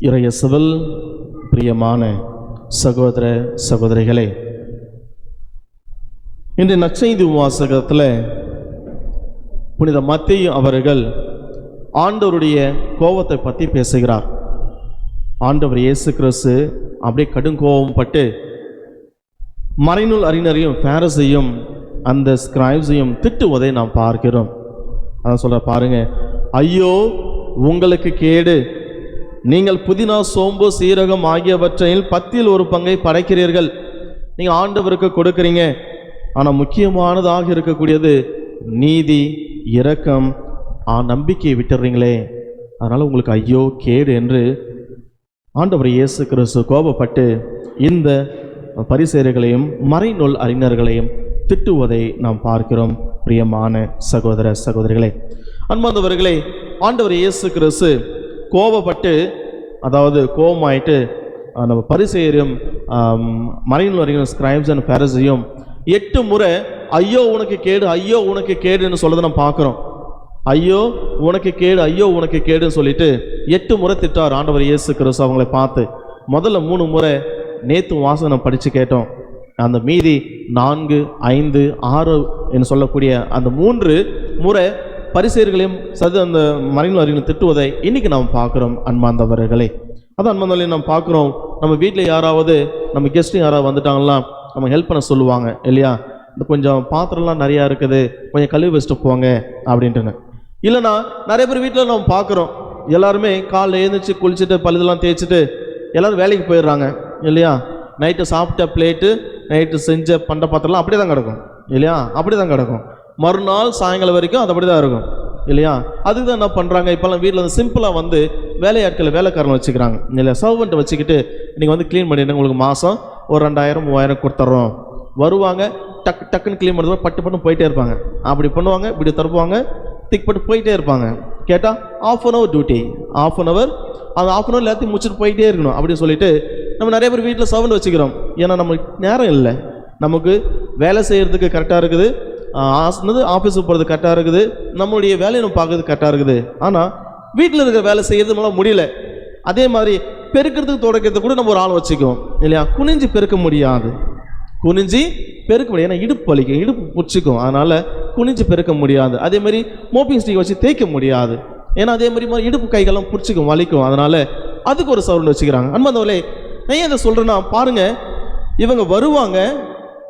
இறையேசுவில் பிரியமான சகோதர சகோதரிகளே, இன்று நற்செய்தி வாசகத்தில் புனித மத்தேயு அவர்கள் ஆண்டவருடைய கோபத்தை பற்றி பேசுகிறார். ஆண்டவர் இயேசு கிறிஸ்து அப்படியே கடும் கோபம் பட்டு மறைநூல் அறிஞரையும் பாரிசையும் அந்த ஸ்கிரைப்ஸையும் திட்டுவதை நாம் பார்க்கிறோம். அதான் சொல்ற பாருங்க, ஐயோ உங்களுக்கு கேடு, நீங்கள் புதினா, சோம்பு, சீரகம் ஆகியவற்றையில் 10ல் 1 பங்கை படைக்கிறீர்கள், நீங்கள் ஆண்டவருக்கு கொடுக்குறீங்க. ஆனால் முக்கியமானதாக இருக்கக்கூடியது நீதி, இரக்கம், நம்பிக்கையை விட்டுறீங்களே, அதனால் உங்களுக்கு ஐயோ கேடு என்று ஆண்டவர் இயேசு கிறிஸ்து கோபப்பட்டு இந்த பரிசேயர்களையும் மறைநூல் அறிஞர்களையும் திட்டுவதை நாம் பார்க்கிறோம். பிரியமான சகோதர சகோதரிகளே, அன்பார்ந்தவர்களே, ஆண்டவர் இயேசு கிறிஸ்து கோபப்பட்டு, அதாவது கோபமாயிட்டு நம்ம பரிசேயரையும் மறைநூல் அறிஞர் ஸ்கிரைப்ஸ் அண்ட் பாரிசையும் 8 முறை ஐயோ உனக்கு கேடு, ஐயோ உனக்கு கேடுன்னு சொல்றதை நம்ம பார்க்குறோம். ஐயோ உனக்கு கேடு, ஐயோ உனக்கு கேடுன்னு சொல்லிட்டு 8 முறை திட்டார் ஆண்டவர் இயேசு கிறிஸ்து அவங்களை பார்த்து. முதல்ல 3 முறை நேற்று வாசகம் படித்து கேட்டோம். அந்த மீதி 4, 5, 6 என்று சொல்லக்கூடிய அந்த 3 முறை பரிசேயர்களையும் அந்த மறைநூல் அறிஞர் திட்டுவதை இன்னைக்கு நாம் பார்க்குறோம். அன்பார்ந்தவர்களே, அதான் அன்பார்ந்தவர்களே, நம்ம பார்க்குறோம். நம்ம வீட்டில் யாராவது நம்ம கெஸ்ட்டு யாராவது வந்துட்டாங்கன்னா நம்ம ஹெல்ப் பண்ண சொல்லுவாங்க இல்லையா? இந்த கொஞ்சம் பாத்திரம்லாம் நிறையா இருக்குது, கொஞ்சம் கழுவி வச்சுட்டு போங்க அப்படின்ட்டுன்னு. இல்லைன்னா நிறைய பேர் வீட்டில் நம்ம பார்க்குறோம், எல்லாருமே காலைல எழுந்திரிச்சு குளிச்சுட்டு பழுதெல்லாம் தேய்ச்சிட்டு எல்லோரும் வேலைக்கு போயிடுறாங்க இல்லையா? நைட்டு சாப்பிட்ட பிளேட்டு, நைட்டு செஞ்ச பண்ட பாத்திரம்லாம் அப்படியே தான் கிடக்கும் இல்லையா? அப்படி தான் கிடக்கும். மறுநாள் சாயங்காலம் வரைக்கும் அது அப்படி தான் இருக்கும் இல்லையா? அதுக்கு தான் என்ன பண்ணுறாங்க, இப்போல்லாம் வீட்டில் சிம்பிளாக வந்து வேலையாட்களை வேலைக்காரனை வச்சுக்கிறாங்க இல்லையா? சர்வெண்ட்டை வச்சுக்கிட்டு நீங்கள் வந்து க்ளீன் பண்ணிடுங்க, உங்களுக்கு மாதம் ஒரு 2000 3000 கொடுத்துட்றோம். வருவாங்க, டக்குன்னு க்ளீன் பண்ணுறது, பட்டு பட்டு போயிட்டே இருப்பாங்க. அப்படி பண்ணுவாங்க, இப்படி தருப்பாங்க, திக் பட்டு போயிட்டே இருப்பாங்க. கேட்டால் 1/2 hour டியூட்டி, 1/2 hour, அந்த 1/2 hour எல்லாத்தையும் முடிச்சுட்டு போயிட்டே இருக்கணும் அப்படின்னு சொல்லிட்டு நம்ம நிறைய பேர் வீட்டில் சர்வெண்ட் வச்சுக்கிறோம். ஏன்னா நமக்கு நேரம் இல்லை, நமக்கு வேலை செய்கிறதுக்கு கரெக்டாக இருக்குது, ஆஃபீஸுக்கு போகிறது கரெக்டாக இருக்குது, நம்மளுடைய வேலையை நம்ம பார்க்கறது கரெக்டாக இருக்குது. ஆனால் வீட்டில் இருக்கிற வேலை செய்கிறது நம்மளால் முடியல. அதே மாதிரி பெருக்கிறதுக்கு துடைக்கிறதுக்கு கூட நம்ம ஒரு ஆள் வச்சுக்குவோம் இல்லையா? குனிஞ்சு பெருக்க முடியாது, குனிஞ்சு பெருக்க முடியாது, ஏன்னா இடுப்பு வலிக்கும், இடுப்பு பிடிச்சிக்கும், அதனால் குனிஞ்சு பெருக்க முடியாது. அதே மாதிரி மோப்பிங் ஸ்டிக் வச்சு தேய்க்க முடியாது, ஏன்னா அதே மாதிரி இடுப்பு கைகள்லாம் பிடிச்சிக்கும், வலிக்கும், அதனால் அதுக்கு ஒரு சவுண்ட் வச்சுக்கிறாங்க. அன்பார்ந்தவர்களே, நான் ஏன் இதை சொல்கிறேன்னா பாருங்கள், இவங்க வருவாங்க,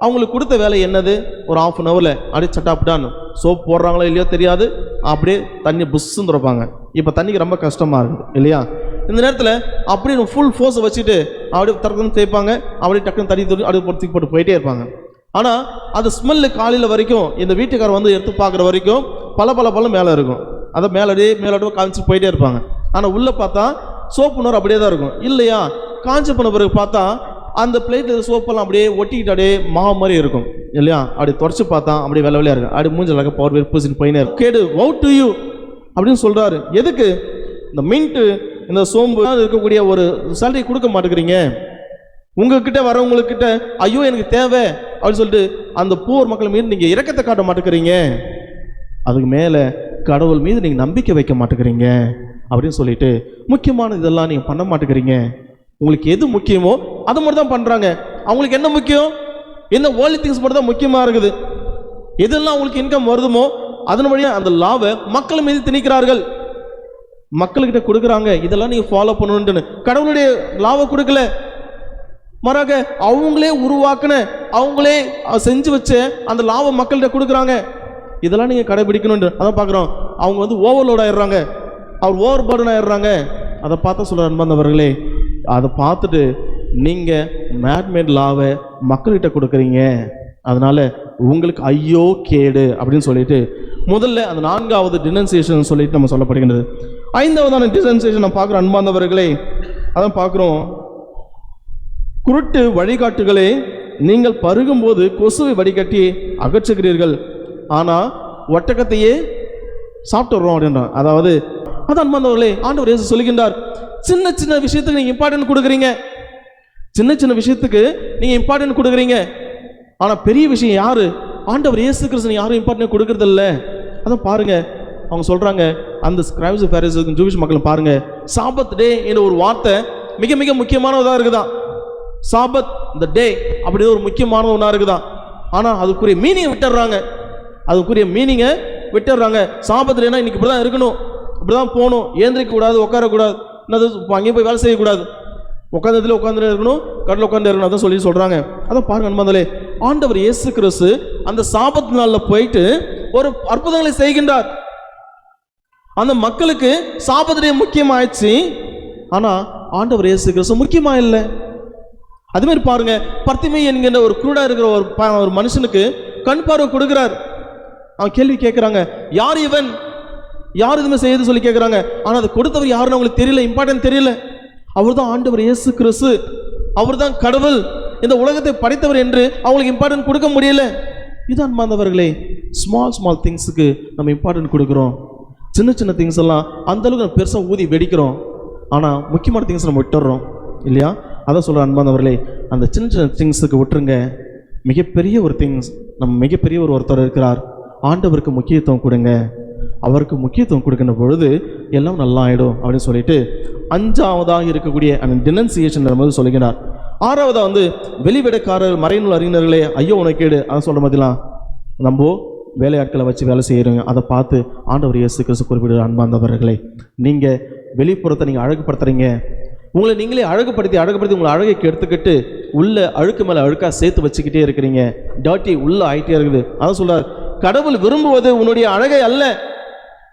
அவங்களுக்கு கொடுத்த வேலை என்னது? ஒரு 1/2 hour அப்படியே சட்டாப்டான்னு சோப் போடுறாங்களோ இல்லையோ தெரியாது, அப்படியே தண்ணி புஷ்ஷுன்னு திறப்பாங்க. இப்போ தண்ணிக்கு ரொம்ப கஷ்டமாக இருக்குது இல்லையா? இந்த நேரத்தில் அப்படியே ஃபுல் ஃபோர்ஸை வச்சுட்டு அப்படியே தரக்குன்னு தேய்ப்பாங்க, அப்படியே டக்குன்னு தண்ணி தூக்கி அப்படியே பொறுத்து போட்டு போயிட்டே இருப்பாங்க. ஆனால் அது ஸ்மெல்லு காலையில் வரைக்கும் இந்த வீட்டுக்காரர் வந்து எடுத்து பார்க்குற வரைக்கும் பல மேலே இருக்கும், அதை மேலடியே காமிச்சு போயிட்டே இருப்பாங்க. ஆனால் உள்ளே பார்த்தா சோப்பு நோர் அப்படியே தான் இருக்கும் இல்லையா? காஞ்சி போன பிறகு பார்த்தா அந்த பிளேட்டில் சோப்பெல்லாம் அப்படியே ஒட்டிக்கிட்டு அப்படியே மாவு மாதிரி இருக்கும் இல்லையா? அப்படி தொடச்சி பார்த்தா அப்படியே வெள்ளையாக இருக்கும், அப்படி மூஞ்சலாக பவர் வெறுப்பு போயினே இருக்கும். கேடு, வவுட் டு யூ அப்படின்னு சொல்கிறாரு. எதுக்கு? இந்த மின்ட்டு, இந்த சோம்பு இருக்கக்கூடிய ஒரு சேலரி கொடுக்க மாட்டேங்கிறீங்க, உங்ககிட்ட வரவங்கக்கிட்ட ஐயோ எனக்கு தேவை அப்படின்னு சொல்லிட்டு அந்த பூர் மக்கள் மீது நீங்கள் இரக்கத்தை காட்ட மாட்டேங்கிறீங்க, அதுக்கு மேலே கடவுள் மீது நீங்கள் நம்பிக்கை வைக்க மாட்டேங்கிறீங்க அப்படின்னு சொல்லிட்டு முக்கியமான இதெல்லாம் நீங்கள் பண்ண மாட்டேங்கிறீங்க. உங்களுக்கு எது முக்கியமோ அதை மட்டும் தான் பண்ணுறாங்க. அவங்களுக்கு என்ன முக்கியம்? என்ன வேர்ல்ட் திங்ஸ் மட்டும் தான் முக்கியமாக இருக்குது. எதெல்லாம் அவங்களுக்கு இன்கம் வருதுமோ அதன் வழியாக அந்த லாவை மக்கள் மீது திணிக்கிறார்கள், மக்கள்கிட்ட கொடுக்குறாங்க. இதெல்லாம் நீங்கள் ஃபாலோ பண்ணணுன்ட்டுன்னு கடவுளுடைய லாவை கொடுக்கல, மாறாக அவங்களே உருவாக்குன, அவங்களே செஞ்சு வச்ச அந்த லாவை மக்கள்கிட்ட கொடுக்குறாங்க. இதெல்லாம் நீங்கள் கடைபிடிக்கணும்னு அதான் பார்க்குறோம். அவங்க வந்து ஓவர்லோட் ஆயிடுறாங்க, அவர் ஓவர் பர்டன் ஆயிடுறாங்க. அதை பார்த்தா சொல்கிற அன்பார்ந்தவர்களே, அதை பார்த்துட்டு நீங்கள் மேட்மேட் லாவை மக்கள்கிட்ட கொடுக்குறீங்க, அதனால் உங்களுக்கு ஐயோ கேடு அப்படின்னு சொல்லிட்டு முதல்ல அந்த 4வது டினன்சியேஷன் சொல்லிட்டு நம்ம சொல்லப்படுகின்றது. 5வதான டினன்சியேஷன் நம்ம பார்க்குறோம் அன்பார்ந்தவர்களே, அதான் பார்க்குறோம். குருட்டு வழிகாட்டுகளே, நீங்கள் பருகும்போது கொசுவை வடிகட்டி அகற்றுகிறீர்கள், ஆனால் ஒட்டகத்தையே சாப்பிட்டுறோம் அப்படின்றான். அதாவது அதான் அன்பார்ந்தவர்களே, ஆண்டவர் இயேசு சொல்லுகின்றார், சின்ன சின்ன விஷயத்துக்கு நீங்கள் இம்பார்ட்டன்ட் கொடுக்குறீங்க, சின்ன விஷயத்துக்கு நீங்கள் இம்பார்ட்டன்ட் கொடுக்குறீங்க, ஆனால் பெரிய விஷயம் யாரு? ஆண்டவர் இயேசு கிறிஸ்து யாரும் இம்பார்ட்டன்ட் கொடுக்கறது இல்லை. அதான் பாருங்க, அவங்க சொல்றாங்க, அந்த ஸ்கிரைப்ஸ் பாரிசேயர்கள் ஜூவிஷ் மக்கள் பாருங்க, சாபத் டே என்ற ஒரு வார்த்தை மிக மிக முக்கியமானதாக இருக்குதான். சாபத் த டே அப்படின்னு ஒரு முக்கியமான ஒன்றா இருக்குதான். ஆனால் அதுக்குரிய மீனிங்கை விட்டுறாங்க. சாபத் டேனா இன்னைக்கு இப்படி தான் இருக்கணும், இப்படி தான் போகணும், ஏந்திரிக்க கூடாது, உட்காரக்கூடாது, என்னது அங்கேயும் போய் வேலை செய்யக்கூடாது, உட்காந்ததுல உட்காந்து இருக்கணும், கடலில் உட்காந்து இருக்கணும், அதான் சொல்லி சொல்கிறாங்க. அதான் பாருங்க அன்பாந்தலே, ஆண்டவர் இயேசு கிறிஸ்து அந்த சாபத் நாளில் போயிட்டு ஒரு அற்புதங்களை செய்கின்றார். அந்த மக்களுக்கு சாபத் டே முக்கியமாயிடுச்சு, ஆனால் ஆண்டவர் இயேசு கிறிஸ்து முக்கியமா இல்லை. அது மாதிரி பாருங்க, பர்த்திமை என்கின்ற ஒரு குருடா இருக்கிற ஒரு மனுஷனுக்கு கண் பார்வை கொடுக்கிறார். அவன் கேள்வி கேட்கிறாங்க, யார் இவன், யார் இதுமே செய்யுது சொல்லி கேட்கிறாங்க. ஆனால் அது கொடுத்தவர் யாருன்னு அவங்களுக்கு தெரியல, இம்பார்ட்டன்ட் தெரியல. அவர் தான் ஆண்டவர் இயேசு கிறிஸ்து, அவர் தான் கடவுள், இந்த உலகத்தை படைத்தவர் என்று அவங்களுக்கு இம்பார்ட்டன்ட் கொடுக்க முடியல. இதான் அன்பார்ந்தவர்களே, ஸ்மால் திங்ஸுக்கு நம்ம இம்பார்ட்டன்ட் கொடுக்குறோம். சின்ன சின்ன திங்ஸ் எல்லாம் அந்த அளவுக்கு நம்ம பெருசாக ஊதி வெடிக்கிறோம், ஆனால் முக்கியமான திங்ஸ் நம்ம விட்டுறோம் இல்லையா? அதான் சொல்கிற அன்பானவர்களே, அந்த சின்ன சின்ன திங்ஸுக்கு விட்டுருங்க. மிகப்பெரிய ஒரு திங்ஸ், நம்ம மிகப்பெரிய ஒருத்தர் இருக்கிறார், ஆண்டவருக்கு முக்கியத்துவம் கொடுங்க. அவருக்கு முக்கியத்துவம் கொடுக்கின்ற பொழுது எல்லாம் நல்லா ஆகிடும் அப்படின்னு சொல்லிட்டு 5ஆவதாக இருக்கக்கூடிய அந்த டினன்சியேஷன் போது சொல்லுகிறார். 6ஆவதாக வெளிவிடக்காரர் மறைநூல் அறிஞர்களே ஐயோ உனக்கேடு, அதை சொல்கிற மாதிரிலாம் நம்ம வேலையாட்களை வச்சு வேலை செய்கிறோங்க. அதை பார்த்து ஆண்டவர் இயேசு கிறிஸ்து குறிப்பிடுற அன்பார்ந்தவர்களே, நீங்கள் வெளிப்புறத்தை நீங்கள் அழகுபடுத்துறீங்க, உங்களை நீங்களே அழகுபடுத்தி உங்களை அழகை எடுத்துக்கிட்டு உள்ள அழுக்கு மேலே அழுக்காக சேர்த்து வச்சுக்கிட்டே இருக்கிறீங்க. டாட்டி உள்ள ஆகிட்டே இருக்குது. அதான் சொல்றார், கடவுள் விரும்புவது உன்னுடைய அழகை அல்ல,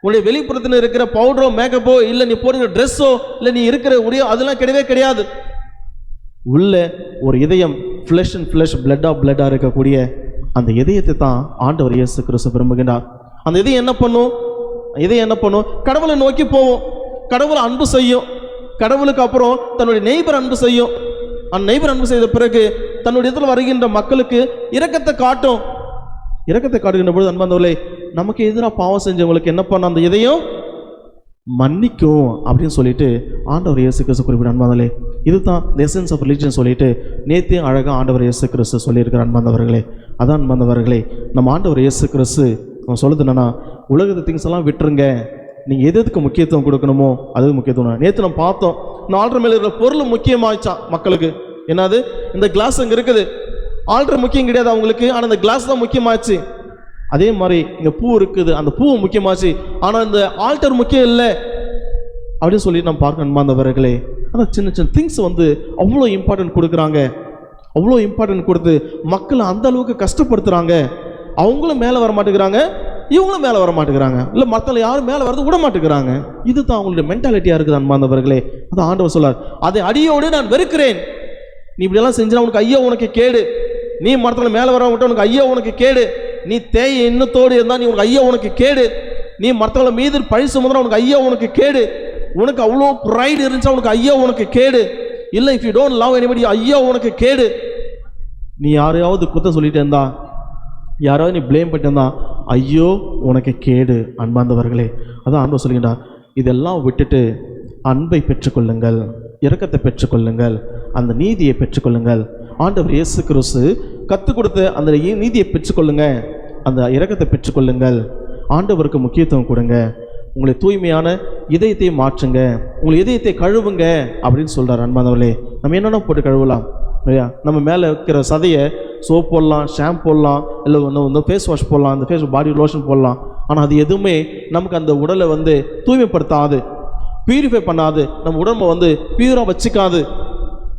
உன்னுடைய வெளிப்புறத்தில் இருக்கிற பவுடரோ மேக்கப்போ, இல்லை நீ போடுற ட்ரெஸ்ஸோ, இல்லை நீ இருக்கிற உடையோ, அதெல்லாம் கிடையாது. உள்ள ஒரு இதயம், flush and flush, blood of பிளட்டாக இருக்கக்கூடிய அந்த இதயத்தை தான் ஆண்டவர் இயேசு கிறிஸ்து விரும்புகின்றார். அந்த இதயம் என்ன பண்ணும்? கடவுளை நோக்கி போவோம், கடவுளை அன்பு செய்யும், கடவுளுக்கு அப்புறம் தன்னுடைய நெய்பர் அன்பு செய்யும். அந்த நெய்பர் அன்பு செய்த பிறகு தன்னுடைய இடத்துல வருகின்ற மக்களுக்கு இரக்கத்தை காட்டுகின்ற பொழுது அன்பாந்தவர்களே, நமக்கு எதிராக பாவம் செஞ்சவங்களுக்கு என்ன பண்ண அந்த இதயம் மன்னிக்கும் அப்படின்னு சொல்லிட்டு ஆண்டவர் இயேசு கிறிஸ்து குறிப்பிட்ட அன்பாந்தவர்களே, இதுதான் எசன்ஸ் ஆஃப் ரிலிஜன் சொல்லிட்டு நேத்தையும் அழகாக ஆண்டவர் இயேசு கிறிஸ்து சொல்லியிருக்கிற அன்பாந்தவர்களே. அதான் அன்பாந்தவர்களே, நம்ம ஆண்டவர் இயேசு கிறிஸ்து சொல்லுது என்னன்னா, உலகத்து திங்ஸ் எல்லாம் விட்டுருங்க, நீங்கள் எதுக்கு முக்கியத்துவம் கொடுக்கணுமோ அதுக்கு முக்கியத்துவம். நேற்று நம்ம பார்த்தோம், இந்த ஆல்டர் மேலே இருக்கிற பொருள் முக்கியமாயிடுச்சான் மக்களுக்கு. என்னது, இந்த கிளாஸ் அங்கே இருக்குது, ஆல்டர் முக்கியம் கிடையாது அவங்களுக்கு, ஆனால் இந்த கிளாஸ் தான் முக்கியமாச்சு. அதே மாதிரி இங்கே பூ இருக்குது, அந்த பூ முக்கியமாச்சு, ஆனால் இந்த ஆல்டர் முக்கியம் இல்லை அப்படின்னு சொல்லி நம்ம பார்க்க அன்பார்ந்தவர்களே. ஆனால் சின்ன சின்ன திங்ஸ் அவ்வளோ இம்பார்ட்டன்ட் கொடுக்குறாங்க, அவ்வளோ இம்பார்ட்டன்ட் கொடுத்து மக்களை அந்த அளவுக்கு கஷ்டப்படுத்துகிறாங்க. அவங்களும் மேலே வர மாட்டேங்கிறாங்க, இவங்களும் மேலே வர மாட்டேங்கிறாங்க, இல்லை மற்றவங்க யாரும் மேலே வரது விட மாட்டேங்கிறாங்க. இதுதான் அவங்களுடைய மென்டாலிட்டியாக இருக்குது அன்பார்ந்தவர்களே. அதான் ஆண்டவர் சொல்லார், அதை அடியோடு நான் வெறுக்கிறேன். நீ இப்படியெல்லாம் செஞ்சா உனக்கு ஐயோ உனக்கு கேடு, நீ மரத்துல மேலே வரவங்கிட்ட உனக்கு ஐயோ உனக்கு கேடு, நீ தேய் எண்ணத்தோடு இருந்தால் நீ உனக்கு ஐயோ உனக்கு கேடு, நீ மற்றவங்கள மீது பழி சுமந்தா உனக்கு ஐயோ உனக்கு கேடு, உனக்கு அவ்வளோ ப்ரைடு இருந்துச்சா உனக்கு ஐயோ உனக்கு கேடு, இல்லை if you don't love anybody ஐயோ உனக்கு கேடு. நீ யாரையாவது குத்த சொல்லிட்டு இருந்தா, யாராவது நீ பிளேம் பண்ணிட்டு ஐயோ உனக்கு கேடு. அன்பார்ந்தவர்களே, அதான் ஆண்டவர் சொல்லுகின்றார், இதெல்லாம் விட்டுட்டு அன்பை பெற்றுக்கொள்ளுங்கள், இரக்கத்தை பெற்றுக்கொள்ளுங்கள், அந்த நீதியை பெற்றுக்கொள்ளுங்கள். ஆண்டவர் இயேசு கிறிஸ்து கற்றுக் கொடுத்த அந்த நீதியை பெற்றுக்கொள்ளுங்க, அந்த இரக்கத்தை பெற்றுக்கொள்ளுங்கள், ஆண்டவருக்கு முக்கியத்துவம் கொடுங்க, உங்களை தூய்மையான இதயத்தை மாற்றுங்க, உங்களை இதயத்தை கழுவுங்க அப்படின்னு சொல்கிறார். அன்பார்ந்தவர்களே, நம்ம என்னென்ன போட்டு கழுவலாம் இல்லையா? நம்ம மேலே வைக்கிற சதையை சோப் போடலாம், ஷாம்பு போடலாம், இல்லை ஃபேஸ் வாஷ் போடலாம், அந்த ஃபேஸ் பாடி லோஷன் போடலாம். ஆனால் அது எதுவுமே நமக்கு அந்த உடலை தூய்மைப்படுத்தாது, பியூரிஃபை பண்ணாது, நம்ம உடம்பை பியூராக வச்சுக்காது.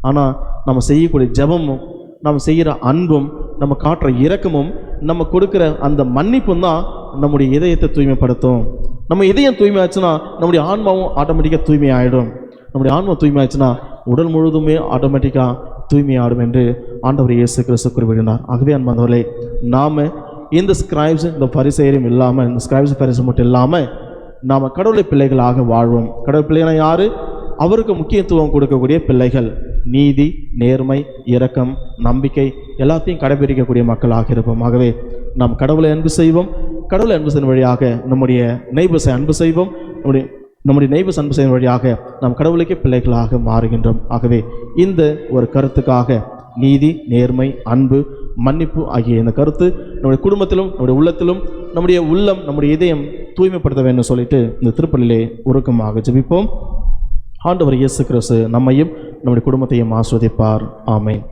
ஆனால் நம்ம செய்யக்கூடிய ஜெபமும், நம்ம செய்கிற அன்பும், நம்ம காட்டுற இரக்கமும், நம்ம கொடுக்குற அந்த மன்னிப்பும் தான் நம்முடைய இதயத்தை தூய்மைப்படுத்தும். நம்ம இதயம் தூய்மை ஆச்சுன்னா நம்முடைய ஆன்மாவும் ஆட்டோமேட்டிக்காக தூய்மை ஆகிடும். நம்முடைய ஆன்மா தூய்மை ஆச்சுன்னா உடல் முழுதுமே ஆட்டோமேட்டிக்காக தூய்மையாடும் என்று ஆண்டவர் இயேசு கிறிஸ்து குறிப்பிடுகிறார். ஆகவே அன்பார்ந்தவர்களே, நாம் இந்த ஸ்கிரைப்ஸ், இந்த பரிசேயரும் இல்லாமல், இந்த ஸ்கிரைப்ஸ் பரிசு மட்டும் இல்லாமல் நாம் கடவுளை பிள்ளைகளாக வாழ்வோம். கடவுள் பிள்ளைகளாக யார்? அவருக்கு முக்கியத்துவம் கொடுக்கக்கூடிய பிள்ளைகள். நீதி, நேர்மை, இரக்கம், நம்பிக்கை எல்லாத்தையும் கடைபிடிக்கக்கூடிய மக்களாக இருப்போம். ஆகவே நாம் கடவுளை அன்பு செய்வோம். கடவுளை அன்பு செய்யும் வழியாக நம்முடைய நெய்பர்ஸை அன்பு செய்வோம். நம்முடைய நெய்பர்ஸ் அன்பு செய்யும் வழியாக நாம் கடவுளுக்கே பிள்ளைகளாக மாறுகின்றோம். ஆகவே இந்த ஒரு கருத்துக்காக நீதி, நேர்மை, அன்பு, மன்னிப்பு ஆகிய இந்த கருத்து நம்முடைய குடும்பத்திலும் நம்முடைய உள்ளத்திலும் நம்முடைய உள்ளம், நம்முடைய இதயம் தூய்மைப்படுத்த வேண்டும் சொல்லிட்டு இந்த திருப்பலிலே உருக்கமாக ஜெபிப்போம். ஆண்டவர் இயேசு கிறிஸ்து நம்மையும் நம்முடைய குடும்பத்தையும் ஆஸ்வதிப்பார். ஆமென்.